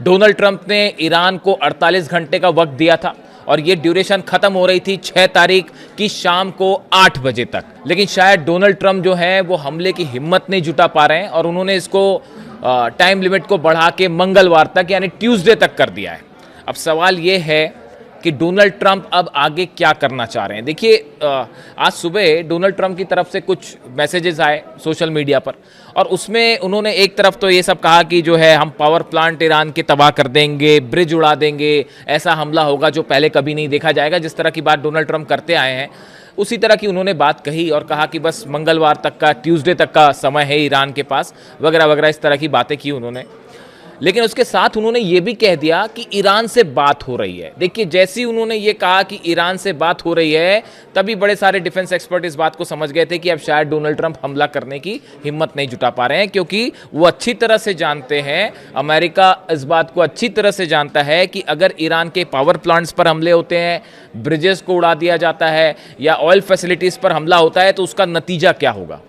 Donald Trump ने Iran को 48 घंटे का वक्त दिया था और ये ड्यूरेशन खत्म हो रही थी 6 तारीख की शाम को 8 बजे तक। लेकिन शायद डोनाल्ड ट्रंप जो है वो हमले की हिम्मत नहीं जुटा पा रहे हैं और उन्होंने इसको टाइम लिमिट को बढ़ा के मंगलवार तक यानी ट्यूसडे तक कर दिया है। अब सवाल ये है कि डोनाल्ड ट्रंप अब आगे क्या करना चाह रहे हैं। देखिए, आज सुबह डोनाल्ड ट्रंप की तरफ से कुछ मैसेजेस आए सोशल मीडिया पर और उसमें उन्होंने एक तरफ तो ये सब कहा कि जो है हम पावर प्लांट ईरान के तबाह कर देंगे, ब्रिज उड़ा देंगे, ऐसा हमला होगा जो पहले कभी नहीं देखा जाएगा। जिस तरह की बात डोनाल्ड ट्रंप करते आए हैं उसी तरह की उन्होंने बात कही और कहा कि बस मंगलवार तक का, ट्यूसडे तक का समय है ईरान के पास, वगैरह वगैरह, इस तरह की बातें की उन्होंने। लेकिन उसके साथ उन्होंने ये भी कह दिया कि ईरान से बात हो रही है। देखिए, जैसे ही उन्होंने ये कहा कि ईरान से बात हो रही है तभी बड़े सारे डिफेंस एक्सपर्ट इस बात को समझ गए थे कि अब शायद डोनाल्ड ट्रंप हमला करने की हिम्मत नहीं जुटा पा रहे हैं, क्योंकि वो अच्छी तरह से जानते हैं, अमेरिका इस बात को अच्छी तरह से जानता है कि अगर ईरान के पावर प्लांट्स पर हमले होते हैं, ब्रिजेस को उड़ा दिया जाता है या ऑयल फैसिलिटीज़ पर हमला होता है तो उसका नतीजा क्या होगा,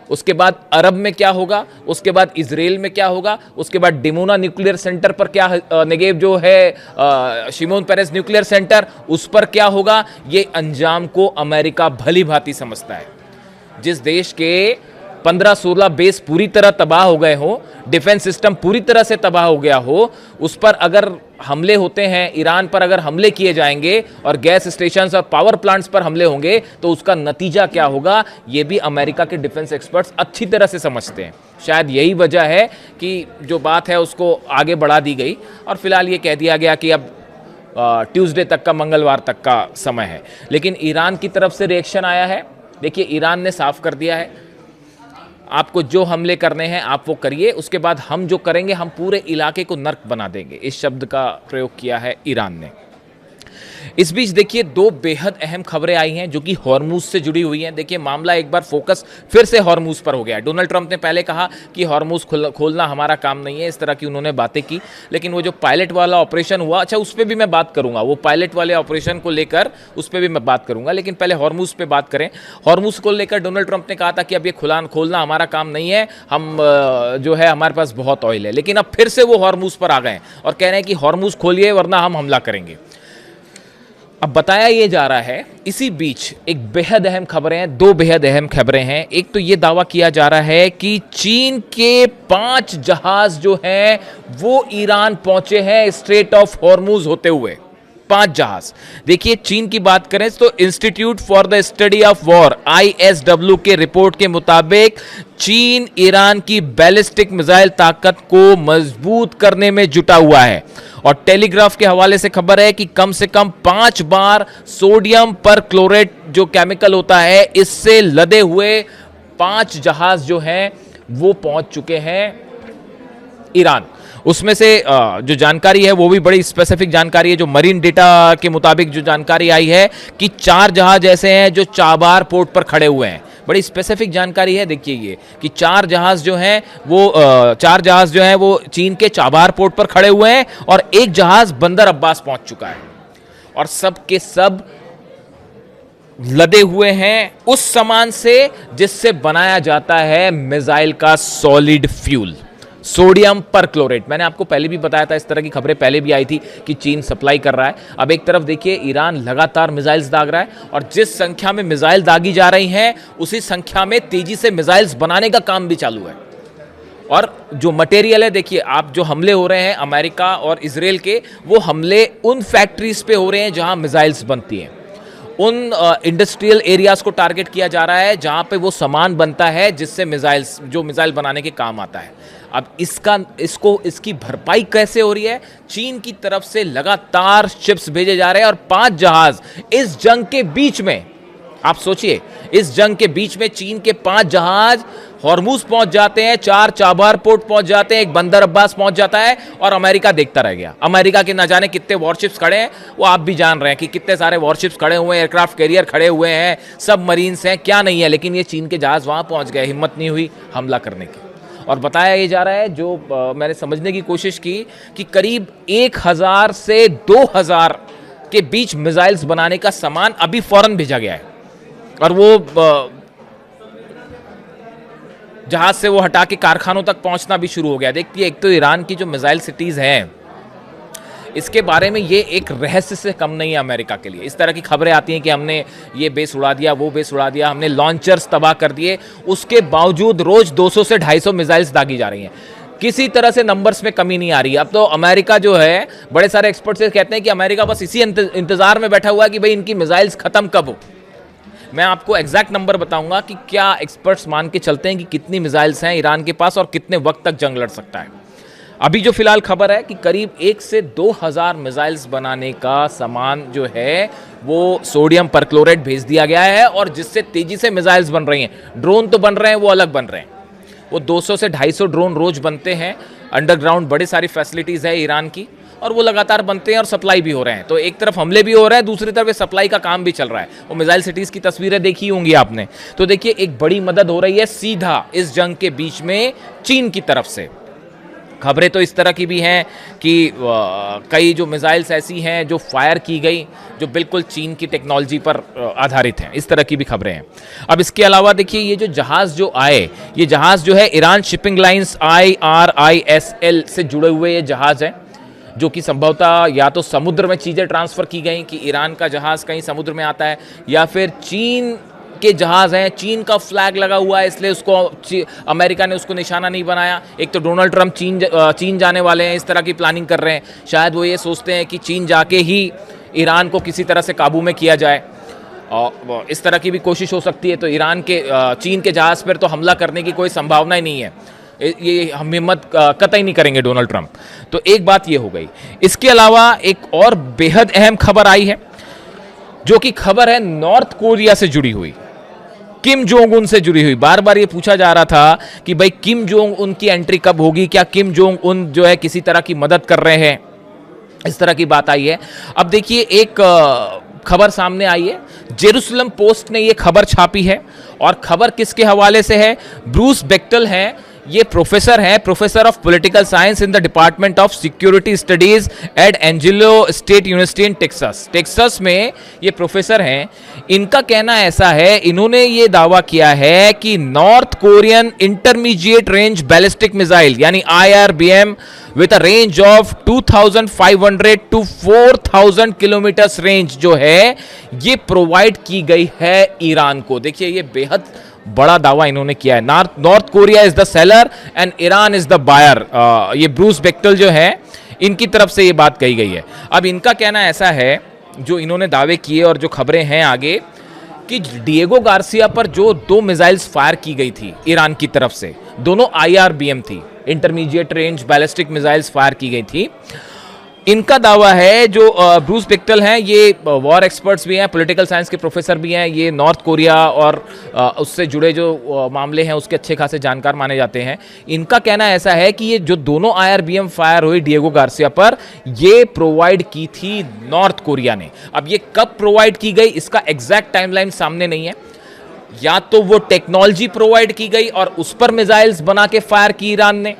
उसके बाद अरब में क्या होगा, उसके बाद इजराइल में क्या होगा, उसके बाद डिमोना न्यूक्लियर सेंटर पर क्या, नेगेव जो है शिमोन पेरेस न्यूक्लियर सेंटर, उस पर क्या होगा। ये अंजाम को अमेरिका भली भांति समझता है। जिस देश के 15-16 बेस पूरी तरह तबाह हो गए हो, डिफेंस सिस्टम पूरी तरह से तबाह हो गया हो, उस पर अगर हमले होते हैं, ईरान पर अगर हमले किए जाएंगे और गैस स्टेशंस और पावर प्लांट्स पर हमले होंगे तो उसका नतीजा क्या होगा, ये भी अमेरिका के डिफेंस एक्सपर्ट्स अच्छी तरह से समझते हैं। शायद यही वजह है कि जो बात है उसको आगे बढ़ा दी गई और फिलहाल ये कह दिया गया कि अब ट्यूसडे तक का, मंगलवार तक का समय है। लेकिन ईरान की तरफ से रिएक्शन आया है। देखिए, ईरान ने साफ कर दिया है, आपको जो हमले करने हैं आप वो करिए, उसके बाद हम जो करेंगे हम पूरे इलाके को नर्क बना देंगे। इस शब्द का प्रयोग किया है ईरान ने। इस बीच देखिए, दो बेहद अहम खबरें आई हैं जो कि हॉर्मूज से जुड़ी हुई हैं। देखिए, मामला एक बार फोकस फिर से हॉर्मूज पर हो गया है। डोनाल्ड ट्रंप ने पहले कहा कि हॉर्मूज खोलना हमारा काम नहीं है, इस तरह की उन्होंने बातें की। लेकिन वो जो पायलट वाला ऑपरेशन हुआ, अच्छा, उस पर भी मैं बात करूंगा, वो पायलट वाले ऑपरेशन को लेकर उस पर भी मैं बात करूंगा। लेकिन पहले हॉर्मूज पे बात करें। हॉर्मूज को लेकर डोनाल्ड ट्रंप ने कहा था कि अब ये खोलना हमारा काम नहीं है, हम जो है हमारे पास बहुत ऑयल है। लेकिन अब फिर से वो हॉर्मूज पर आ गए और कह रहे हैं कि हॉर्मूज खोलिए वरना हम हमला करेंगे। अब बताया ये जा रहा है, इसी बीच एक बेहद अहम खबरें हैं, दो बेहद अहम खबरें हैं। एक तो ये दावा किया जा रहा है कि चीन के 5 जहाज जो हैं वो ईरान पहुंचे हैं स्ट्रेट ऑफ हॉर्मूज होते हुए। 5 जहाज। देखिए, चीन की बात करें तो institute for the study of war ISW के रिपोर्ट के मुताबिक चीन ईरान की बैलिस्टिक मिसाइल ताकत को मजबूत करने में जुटा हुआ है। और टेलीग्राफ के हवाले से खबर है कि कम से कम 5 बार सोडियम पर क्लोरेट जो केमिकल होता है, इससे लदे हुए 5 जहाज जो हैं वो पहुंच चुके हैं ईरान। उसमें से जो जानकारी है वो भी बड़ी स्पेसिफिक जानकारी है। जो मरीन डेटा के मुताबिक जो जानकारी आई है कि 4 जहाज ऐसे हैं जो चाबार पोर्ट पर खड़े हुए हैं। बड़ी स्पेसिफिक जानकारी है। देखिए, ये कि 4 जहाज जो हैं वो चीन के चाबार पोर्ट पर खड़े हुए हैं और एक जहाज बंदर अब्बास पहुंच चुका है और सब के सब लदे हुए हैं उस सामान से जिससे बनाया जाता है मिसाइल का सॉलिड फ्यूल, सोडियम पर क्लोरेट। मैंने आपको पहले भी बताया था, इस तरह की खबरें पहले भी आई थी कि चीन सप्लाई कर रहा है। अब एक तरफ देखिए, ईरान लगातार मिसाइल्स दाग रहा है और जिस संख्या में मिसाइल दागी जा रही हैं उसी संख्या में तेजी से मिसाइल्स बनाने का काम भी चालू है। और जो मटेरियल है, देखिए आप, जो हमले हो रहे हैं अमेरिका और इजराइल के, वो हमले उन फैक्ट्रीज पे हो रहे हैं जहां मिसाइल्स बनती हैं। उन इंडस्ट्रियल एरियाज को टारगेट किया जा रहा है जहां पे वो सामान बनता है जिससे मिसाइल बनाने के काम आता है। अब इसकी भरपाई कैसे हो रही है? चीन की तरफ से लगातार शिप्स भेजे जा रहे हैं और 5 जहाज इस जंग के बीच में, आप सोचिए, इस जंग के बीच में चीन के 5 जहाज हॉर्मूज पहुंच जाते हैं, 4 चाबार पोर्ट पहुंच जाते हैं, एक बंदर अब्बास पहुंच जाता है और अमेरिका देखता रह गया। अमेरिका के ना जाने कितने वॉरशिप्स खड़े हैं, वो आप भी जान रहे हैं कि कितने सारे वॉरशिप्स खड़े हुए हैं, एयरक्राफ्ट कैरियर खड़े हुए हैं, सब मरीन्स हैं, क्या नहीं है। लेकिन ये चीन के जहाज वहां पहुंच गए, हिम्मत नहीं हुई हमला करने की। और बताया ये जा रहा है, जो मैंने समझने की कोशिश की, कि करीब 1000 से 2000 के बीच मिसाइल्स बनाने का सामान अभी फौरन भेजा गया है और वो जहाज से वो हटा के कारखानों तक पहुंचना भी शुरू हो गया। देखिए, एक तो ईरान की जो मिसाइल सिटीज़ हैं इसके बारे में ये एक रहस्य से कम नहीं है अमेरिका के लिए। इस तरह की खबरें आती हैं कि हमने ये बेस उड़ा दिया, वो बेस उड़ा दिया, हमने लॉन्चर्स तबाह कर दिए, उसके बावजूद रोज 200 से 250 मिसाइल्स दागी जा रही हैं। किसी तरह से नंबर्स में कमी नहीं आ रही है। अब तो अमेरिका जो है, बड़े सारे एक्सपर्ट्स कहते हैं कि अमेरिका बस इसी इंतजार में बैठा हुआ है कि भाई इनकी मिसाइल्स खत्म कब हो। मैं आपको एग्जैक्ट नंबर बताऊंगा कि क्या एक्सपर्ट्स मान के चलते हैं कि कितनी मिसाइल्स हैं ईरान के पास और कितने वक्त तक जंग लड़ सकता है। अभी जो फिलहाल खबर है कि करीब 1 से 2,000 मिसाइल्स बनाने का सामान जो है वो सोडियम परक्लोरेट भेज दिया गया है, और जिससे तेजी से मिसाइल्स बन रही हैं। ड्रोन तो बन रहे हैं, वो अलग बन रहे हैं। वो 200 से 250 ड्रोन रोज बनते हैं। अंडरग्राउंड बड़ी सारी फैसिलिटीज़ है ईरान की, और वो लगातार बनते हैं और सप्लाई भी हो रहे हैं। तो एक तरफ हमले भी हो रहे हैं, दूसरी तरफ सप्लाई का काम भी चल रहा है। वो मिसाइल सिटीज़ की तस्वीरें देखी होंगी आपने। तो देखिए, एक बड़ी मदद हो रही है सीधा इस जंग के बीच में चीन की तरफ से। खबरें तो इस तरह की भी हैं कि कई जो मिसाइल्स ऐसी हैं जो फायर की गई, जो बिल्कुल चीन की टेक्नोलॉजी पर आधारित हैं। इस तरह की भी खबरें हैं। अब इसके अलावा देखिए, ये जो जहाज़ जो आए, ये जहाज़ जो है ईरान शिपिंग लाइंस IRISL से जुड़े हुए ये जहाज़ हैं, जो कि संभवतः या तो समुद्र में चीज़ें ट्रांसफ़र की गई कि ईरान का जहाज़ कहीं समुद्र में आता है, या फिर चीन के जहाज़ हैं, चीन का फ्लैग लगा हुआ है, इसलिए उसको अमेरिका ने उसको निशाना नहीं बनाया। एक तो डोनाल्ड ट्रंप चीन जाने वाले हैं, इस तरह की प्लानिंग कर रहे हैं। शायद वो ये सोचते हैं कि चीन जाके ही ईरान को किसी तरह से काबू में किया जाए, और इस तरह की भी कोशिश हो सकती है। तो ईरान के चीन के जहाज़ पर तो हमला करने की कोई संभावना ही नहीं है, ये हम हिम्मत कतई नहीं करेंगे डोनाल्ड ट्रंप। तो एक बात ये हो गई। इसके अलावा एक और बेहद अहम खबर आई है, जो कि खबर है नॉर्थ कोरिया से जुड़ी हुई, किम जोंग उन से जुड़ी हुई। बार बार ये पूछा जा रहा था कि भाई किम जोंग उन की एंट्री कब होगी, क्या किम जोंग उन जो है किसी तरह की मदद कर रहे हैं, इस तरह की बात आई है। अब देखिए, एक खबर सामने आई है, जेरूसलम पोस्ट ने ये खबर छापी है, और खबर किसके हवाले से है? ब्रूस बेक्टल हैं, ये प्रोफेसर हैं, professor of political science in the department of security studies at Angelo State University in Texas. Texas में ये प्रोफेसर हैं। इनका कहना ऐसा है, इन्होंने ये दावा किया है कि North Korean intermediate range ballistic missile यानी IRBM with a range of 2500 to 4000 kilometres range जो है, ये प्रोवाइड की गई है ईरान को। देखिए, ये बेहद बड़ा दावा इन्होंने किया है। North Korea is the seller and Iran is the buyer. ये ब्रूस बेक्टल जो है, इनकी तरफ से ये बात कही गई है। अब इनका कहना ऐसा है, जो इन्होंने दावे किए और जो खबरें हैं आगे, कि डिएगो गार्सिया पर जो 2 मिसाइल्स फायर की गई थी ईरान की तरफ से, दोनों IRBM थी, intermediate range ballistic missiles fire की गई थी। इनका दावा है, जो ब्रूस बेक्टल हैं, ये वॉर एक्सपर्ट्स भी हैं, पॉलिटिकल साइंस के प्रोफेसर भी हैं, ये नॉर्थ कोरिया और उससे जुड़े जो मामले हैं उसके अच्छे खासे जानकार माने जाते हैं। इनका कहना ऐसा है कि ये जो दोनों IRBM फायर हुई डिएगो गार्सिया पर, ये प्रोवाइड की थी नॉर्थ कोरिया ने। अब ये कब प्रोवाइड की गई, इसका एग्जैक्ट टाइमलाइन सामने नहीं है। या तो वो टेक्नोलॉजी प्रोवाइड की गई और उस पर मिसाइल्स बना के फायर की ईरान ने,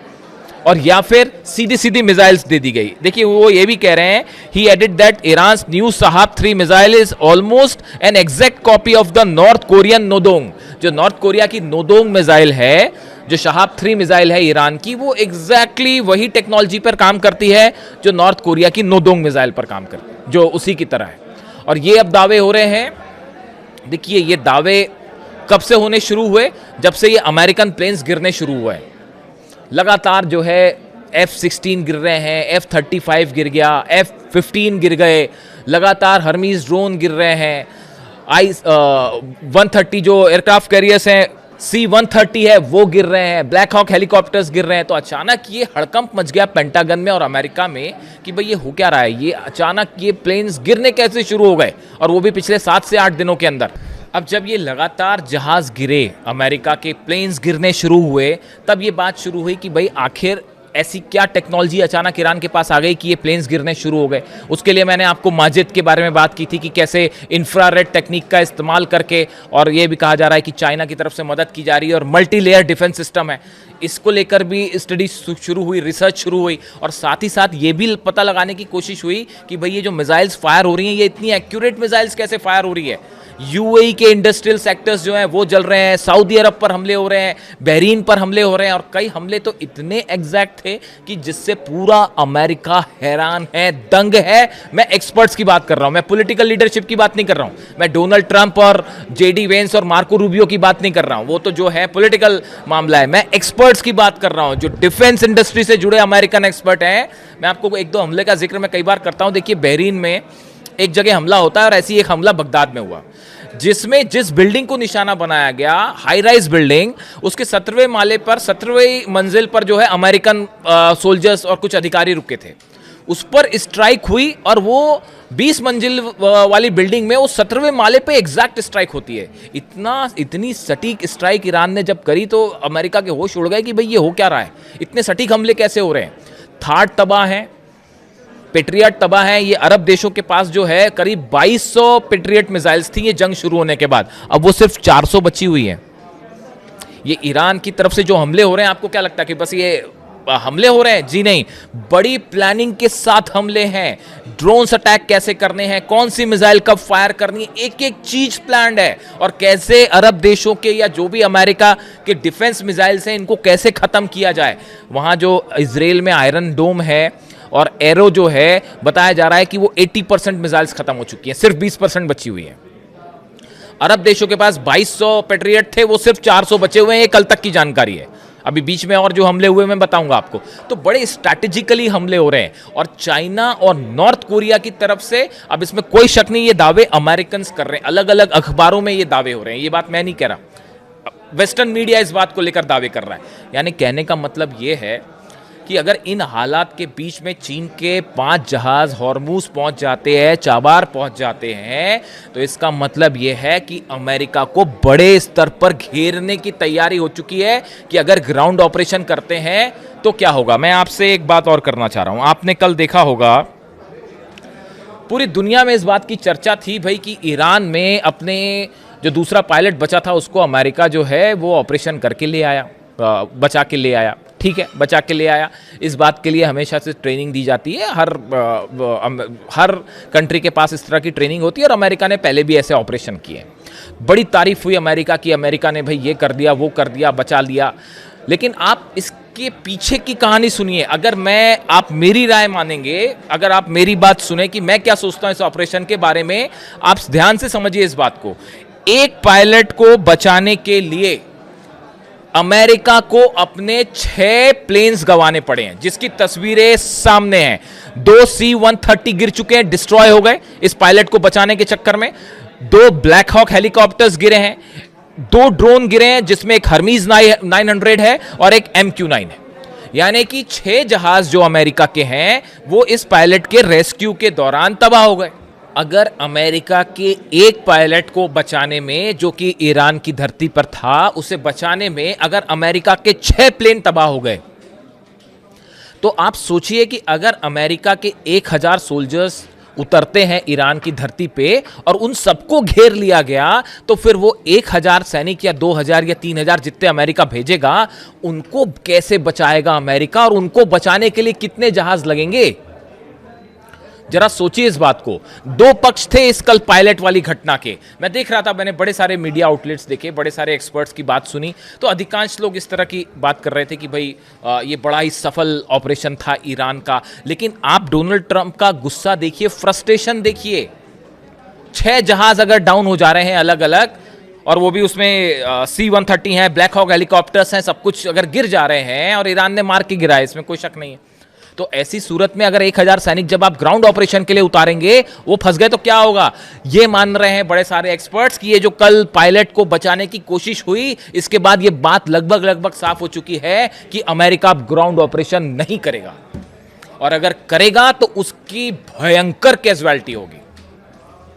और या फिर सीधी सीधी मिसाइल्स दे दी गई। देखिए, वो ये भी कह रहे हैं, he added that Iran's new Shahab 3 missile is almost an exact copy of the North Korean Nodong. जो नॉर्थ कोरिया की नोदोंग मिसाइल है, जो शहाब 3 मिसाइल है ईरान की, वो एग्जैक्टली वही टेक्नोलॉजी पर काम करती है जो नॉर्थ कोरिया की नोदोंग मिसाइल पर काम करती है, जो उसी की तरह है। और ये अब दावे हो रहे हैं। देखिए, ये दावे कब से होने शुरू हुए? जब से ये अमेरिकन प्लेन्स गिरने शुरू हुए। लगातार जो है F-16 गिर रहे हैं, F-35 गिर गया, F-15 गिर गए, लगातार हर्मीज ड्रोन गिर रहे हैं, I-130 जो एयरक्राफ्ट कैरियर्स हैं, C-130 है, वो गिर रहे हैं, ब्लैक हॉक हेलीकॉप्टर्स गिर रहे हैं। तो अचानक ये हड़कंप मच गया पेंटागन में और अमेरिका में कि भाई ये हो क्या रहा है, ये अचानक ये प्लेन्स गिरने कैसे शुरू हो गए, और वो भी पिछले 7 से 8 दिनों के अंदर। अब जब ये लगातार जहाज गिरे, अमेरिका के प्लेन्स गिरने शुरू हुए, तब ये बात शुरू हुई कि भाई आखिर ऐसी क्या टेक्नोलॉजी अचानक ईरान के पास आ गई कि ये प्लेन्स गिरने शुरू हो गए। उसके लिए मैंने आपको माजिद के बारे में बात की थी कि कैसे इंफ्रारेड टेक्निक का इस्तेमाल करके, और ये भी कहा जा रहा है कि चाइना की तरफ से मदद की जा रही है, और मल्टी लेयर डिफेंस सिस्टम है, इसको लेकर भी स्टडी शुरू हुई, रिसर्च शुरू हुई। और साथ ही साथ ये भी पता लगाने की कोशिश हुई कि भाई ये जो मिसाइल्स फायर हो रही हैं, ये इतनी एक्यूरेट मिसाइल्स कैसे फायर हो रही है। यूएई के इंडस्ट्रियल सेक्टर्स जो हैं वो जल रहे हैं, सऊदी अरब पर हमले हो रहे हैं, बहरीन पर हमले हो रहे हैं, और कई हमले तो इतने एग्जैक्ट थे कि जिससे पूरा अमेरिका हैरान है, दंग है। मैं एक्सपर्ट्स की बात कर रहा हूं, मैं पॉलिटिकल लीडरशिप की बात नहीं कर रहा हूं, मैं डोनाल्ड ट्रंप और जेडी वेंस और मार्को रूबियो की बात नहीं कर रहा हूं, वो तो जो है पॉलिटिकल मामला है। मैं एक्सपर्ट्स की बात कर रहा हूं, जो डिफेंस इंडस्ट्री से जुड़े अमेरिकन एक्सपर्ट हैं। मैं आपको एक दो हमले का जिक्र मैं कई बार करता हूं। देखिए, बहरीन में एक जगह हमला होता है और ऐसी एक हमला बगदाद में हुआ, जिसमें जिस बिल्डिंग को निशाना बनाया गया, हाई राइज बिल्डिंग, उसके 17वें माले पर, 17वें मंजिल पर जो है अमेरिकन सोल्जर्स और कुछ अधिकारी रुके थे। उस पर स्ट्राइक हुई और वो 20 मंजिल वाली बिल्डिंग में वो 17वें माले पे एग्जैक्ट स्ट्राइक होती है। इतनी सटीक स्ट्राइक ईरान ने जब करी तो अमेरिका के होश उड़ गए कि भाई ये हो क्या रहा है, इतने सटीक हमले कैसे हो रहे हैं। थार्ड तबाह है, पेट्रियट तबाह है। ये अरब देशों के पास जो है करीब 2200 पेट्रियट मिसाइल्स थी ये जंग शुरू होने के बाद, अब वो सिर्फ 400 बची हुई हैं। ये ईरान की तरफ से जो हमले हो रहे हैं, आपको क्या लगता है कि बस ये हमले हो रहे हैं? जी नहीं, बड़ी प्लानिंग के साथ हमले हैं। ड्रोन्स अटैक कैसे करने हैं, कौन सी मिसाइल कब फायर करनी है, एक एक चीज प्लान्ड है। और कैसे अरब देशों के या जो भी अमेरिका के डिफेंस मिसाइल्स हैं, इनको कैसे खत्म किया जाए। वहां जो इजराइल में आयरन डोम है और एरो जो है, बताया जा रहा है कि वो 80% मिसाइल्स खत्म हो चुकी हैं, सिर्फ 20% बची हुई हैं। अरब देशों के पास 2200 पेट्रियट थे, वो सिर्फ 400 बचे हुए हैं, ये कल तक की जानकारी है। अभी बीच में और जो हमले हुए मैं बताऊंगा आपको। तो बड़े स्ट्रैटेजिकली हमले हो रहे हैं, और चाइना और नॉर्थ कोरिया की तरफ से, अब इसमें कोई शक नहीं, ये दावे अमेरिकन कर रहे हैं, अलग अलग अखबारों में ये दावे हो रहे हैं, ये बात मैं नहीं कह रहा, वेस्टर्न मीडिया इस बात को लेकर दावे कर रहा है। यानी कहने का मतलब ये है कि अगर इन हालात के बीच में चीन के 5 जहाज हॉर्मूज पहुंच जाते हैं, चाबार पहुंच जाते हैं, तो इसका मतलब यह है कि अमेरिका को बड़े स्तर पर घेरने की तैयारी हो चुकी है कि अगर ग्राउंड ऑपरेशन करते हैं तो क्या होगा। मैं आपसे एक बात और करना चाह रहा हूं। आपने कल देखा होगा पूरी दुनिया में इस बात की चर्चा थी भाई कि ईरान में अपने जो दूसरा पायलट बचा था उसको अमेरिका जो है वो ऑपरेशन करके ले आया, बचा के ले आया। ठीक है, बचा के ले आया। इस बात के लिए हमेशा से ट्रेनिंग दी जाती है, हर कंट्री के पास इस तरह की ट्रेनिंग होती है, और अमेरिका ने पहले भी ऐसे ऑपरेशन किए। बड़ी तारीफ हुई अमेरिका की, अमेरिका ने भाई ये कर दिया, वो कर दिया, बचा लिया। लेकिन आप इसके पीछे की कहानी सुनिए। अगर आप मेरी राय मानेंगे, अगर आप मेरी बात सुने कि मैं क्या सोचता हूं इस ऑपरेशन के बारे में, आप ध्यान से समझिए इस बात को। एक पायलट को बचाने के लिए अमेरिका को अपने 6 प्लेन्स गंवाने पड़े हैं, जिसकी तस्वीरें सामने हैं। 2 C-130 गिर चुके हैं, डिस्ट्रॉय हो गए इस पायलट को बचाने के चक्कर में। 2 ब्लैक हॉक हेलीकॉप्टर्स गिरे हैं, 2 ड्रोन गिरे हैं, जिसमें एक हर्मीज 900 है और एक MQ-9 है। यानी कि 6 जहाज जो अमेरिका के हैं वो इस पायलट के रेस्क्यू के दौरान तबाह हो गए। अगर अमेरिका के एक पायलट को बचाने में, जो कि ईरान की धरती पर था, उसे बचाने में अगर अमेरिका के 6 प्लेन तबाह हो गए, तो आप सोचिए कि अगर अमेरिका के 1000 सोल्जर्स उतरते हैं ईरान की धरती पे और उन सबको घेर लिया गया, तो फिर वो 1000 सैनिक या 2000 या 3000 जितने अमेरिका भेजेगा, उनको कैसे बचाएगा अमेरिका, और उनको बचाने के लिए कितने जहाज लगेंगे। जरा सोचिए इस बात को। 2 पक्ष थे इस कल पायलट वाली घटना के। मैं देख रहा था, मैंने बड़े सारे मीडिया आउटलेट्स देखे, बड़े सारे एक्सपर्ट्स की बात सुनी, तो अधिकांश लोग इस तरह की बात कर रहे थे कि भाई ये बड़ा ही सफल ऑपरेशन था ईरान का। लेकिन आप डोनाल्ड ट्रंप का गुस्सा देखिए, फ्रस्ट्रेशन देखिए। 6 जहाज अगर डाउन हो जा रहे हैं अलग अलग, और वो भी उसमें C-130 है, ब्लैक हॉक हेलीकॉप्टर्स हैं, सब कुछ अगर गिर जा रहे हैं और ईरान ने मार के गिराया, इसमें कोई शक नहीं है। तो ऐसी सूरत में अगर 1000 सैनिक जब आप ग्राउंड ऑपरेशन के लिए उतारेंगे, वो फंस गए तो क्या होगा। ये मान रहे हैं बड़े सारे एक्सपर्ट्स कि ये जो कल पायलट को बचाने की कोशिश हुई, इसके बाद ये बात लगभग साफ हो चुकी है कि अमेरिका अब ग्राउंड ऑपरेशन नहीं करेगा, और अगर करेगा तो उसकी भयंकर कैजुअलिटी होगी।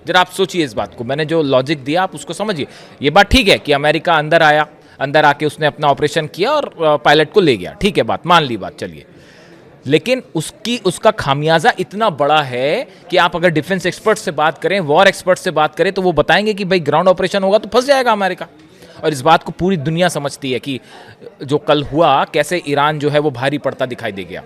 जरा आप सोचिए इस बात को। मैंने जो लॉजिक दिया आप उसको समझिए। ये बात ठीक है कि अमेरिका अंदर आया, अंदर आके उसने अपना ऑपरेशन किया और पायलट को ले गया, ठीक है, बात मान ली बात, चलिए। लेकिन उसका खामियाजा इतना बड़ा है कि आप अगर डिफेंस एक्सपर्ट से बात करें, वॉर एक्सपर्ट से बात करें, तो वो बताएंगे कि भाई ग्राउंड ऑपरेशन होगा तो फंस जाएगा अमेरिका। और इस बात को पूरी दुनिया समझती है कि जो कल हुआ, कैसे ईरान जो है वो भारी पड़ता दिखाई दे गया।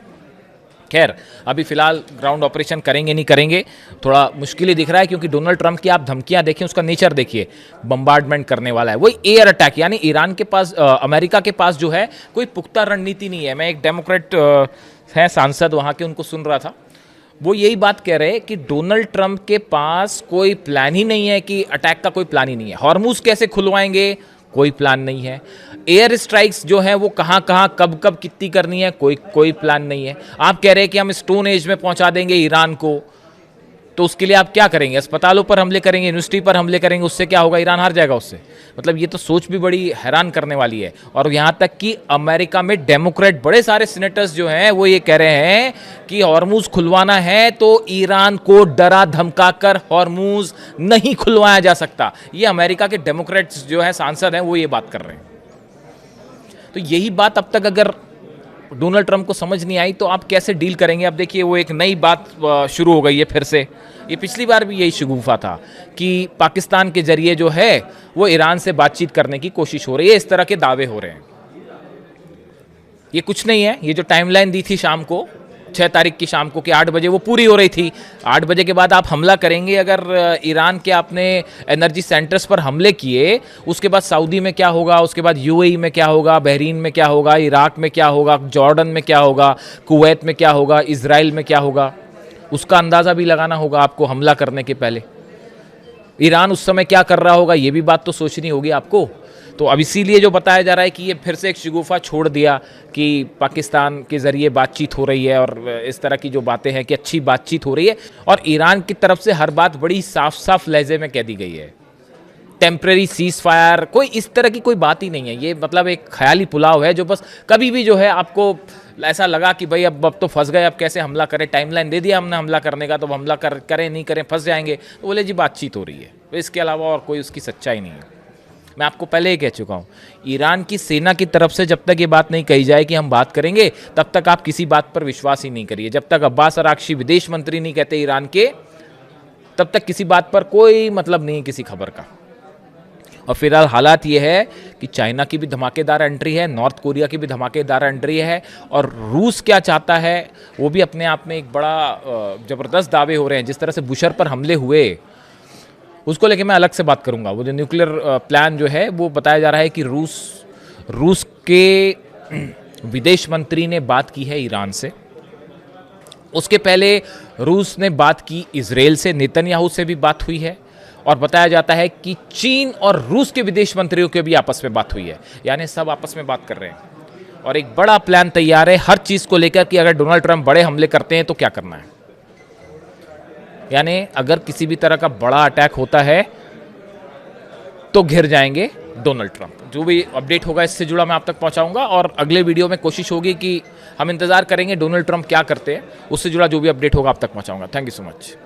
खैर अभी फिलहाल ग्राउंड ऑपरेशन करेंगे नहीं करेंगे थोड़ा मुश्किल ही दिख रहा है, क्योंकि डोनाल्ड ट्रंप की आप धमकियां देखें, उसका नेचर देखिए, बम्बार्डमेंट करने वाला है, वही एयर अटैक। यानी ईरान के पास अमेरिका के पास जो है कोई पुख्ता रणनीति नहीं है। मैं एक डेमोक्रेट हैं सांसद वहाँ के, उनको सुन रहा था, वो यही बात कह रहे हैं कि डोनाल्ड ट्रंप के पास कोई प्लान ही नहीं है, कि अटैक का कोई प्लान ही नहीं है। हॉर्मूज कैसे खुलवाएंगे, कोई प्लान नहीं है। एयर स्ट्राइक्स जो है वो कहाँ कहाँ कब कब कितनी करनी है, कोई प्लान नहीं है। आप कह रहे हैं कि हम स्टोन एज में पहुंचा देंगे ईरान को, तो उसके लिए आप क्या करेंगे? अस्पतालों पर हमले करेंगे, यूनिवर्सिटी पर हमले करेंगे, उससे क्या होगा? ईरान हार जाएगा उससे। मतलब ये तो सोच भी बड़ी हैरान करने वाली है। और यहाँ तक कि अमेरिका में डेमोक्रेट बड़े सारे सीनेटर्स जो हैं वो ये कह रहे हैं कि हॉर्मूज खुलवाना है तो ईरान को डरा धमका कर हॉर्मूज नहीं खुलवाया जा सकता। ये अमेरिका के डेमोक्रेट्स जो है सांसद हैं वो ये बात कर रहे हैं। तो यही बात अब तक अगर डोनाल्ड ट्रंप को समझ नहीं आई तो आप कैसे डील करेंगे? अब देखिए वो एक नई बात शुरू हो गई है फिर से। ये पिछली बार भी यही शगुफा था कि पाकिस्तान के जरिए जो है वो ईरान से बातचीत करने की कोशिश हो रही है, इस तरह के दावे हो रहे हैं। ये कुछ नहीं है, ये जो टाइमलाइन दी थी शाम को 6 तारीख की शाम को कि 8 बजे, वो पूरी हो रही थी। 8 बजे के बाद आप हमला करेंगे। अगर ईरान के आपने एनर्जी सेंटर्स पर हमले किए, उसके बाद सऊदी में क्या होगा, उसके बाद यूएई में क्या होगा, बहरीन में क्या होगा, इराक में क्या होगा, जॉर्डन में क्या होगा, कुवैत में क्या होगा, इजराइल में क्या होगा, उसका अंदाज़ा भी लगाना होगा आपको हमला करने के पहले। ईरान उस समय क्या कर रहा होगा, ये भी बात तो सोचनी होगी आपको। तो अब इसीलिए जो बताया जा रहा है कि ये फिर से एक शगुफा छोड़ दिया कि पाकिस्तान के ज़रिए बातचीत हो रही है, और इस तरह की जो बातें हैं कि अच्छी बातचीत हो रही है, और ईरान की तरफ से हर बात बड़ी साफ साफ लहजे में कह दी गई है। टेम्प्रेरी सीज फायर, कोई इस तरह की कोई बात ही नहीं है। ये मतलब एक ख्याली पुलाव है जो बस कभी भी जो है आपको ऐसा लगा कि भाई अब तो फंस गए, अब कैसे हमला करें, टाइमलाइन दे दिया हमने हमला करने का, तो हमला करें नहीं करें फंस जाएंगे, तो बोले जी बातचीत हो रही है। तो इसके अलावा और कोई उसकी सच्चाई नहीं है। मैं आपको पहले ही कह चुका हूँ, ईरान की सेना की तरफ से जब तक ये बात नहीं कही जाए कि हम बात करेंगे, तब तक आप किसी बात पर विश्वास ही नहीं करिए। जब तक अब्बास अराक्ची विदेश मंत्री नहीं कहते ईरान के, तब तक किसी बात पर कोई मतलब नहीं है किसी खबर का। और फिलहाल हालात ये है कि चाइना की भी धमाकेदार एंट्री है, नॉर्थ कोरिया की भी धमाकेदार एंट्री है, और रूस क्या चाहता है वो भी अपने आप में एक बड़ा ज़बरदस्त दावे हो रहे हैं। जिस तरह से बुशर पर हमले हुए, उसको लेके मैं अलग से बात करूंगा। वो जो न्यूक्लियर प्लान जो है वो बताया जा रहा है कि रूस के विदेश मंत्री ने बात की है ईरान से। उसके पहले रूस ने बात की इजराइल से, नेतन्याहू से भी बात हुई है, और बताया जाता है कि चीन और रूस के विदेश मंत्रियों के भी आपस में बात हुई है। यानी सब आपस में बात कर रहे हैं और एक बड़ा प्लान तैयार है हर चीज़ को लेकर कि अगर डोनाल्ड ट्रंप बड़े हमले करते हैं तो क्या करना है। यानी अगर किसी भी तरह का बड़ा अटैक होता है तो घिर जाएंगे डोनाल्ड ट्रंप। जो भी अपडेट होगा इससे जुड़ा मैं आप तक पहुंचाऊंगा, और अगले वीडियो में कोशिश होगी कि हम इंतजार करेंगे डोनाल्ड ट्रंप क्या करते हैं, उससे जुड़ा जो भी अपडेट होगा आप तक पहुंचाऊंगा। Thank you so much.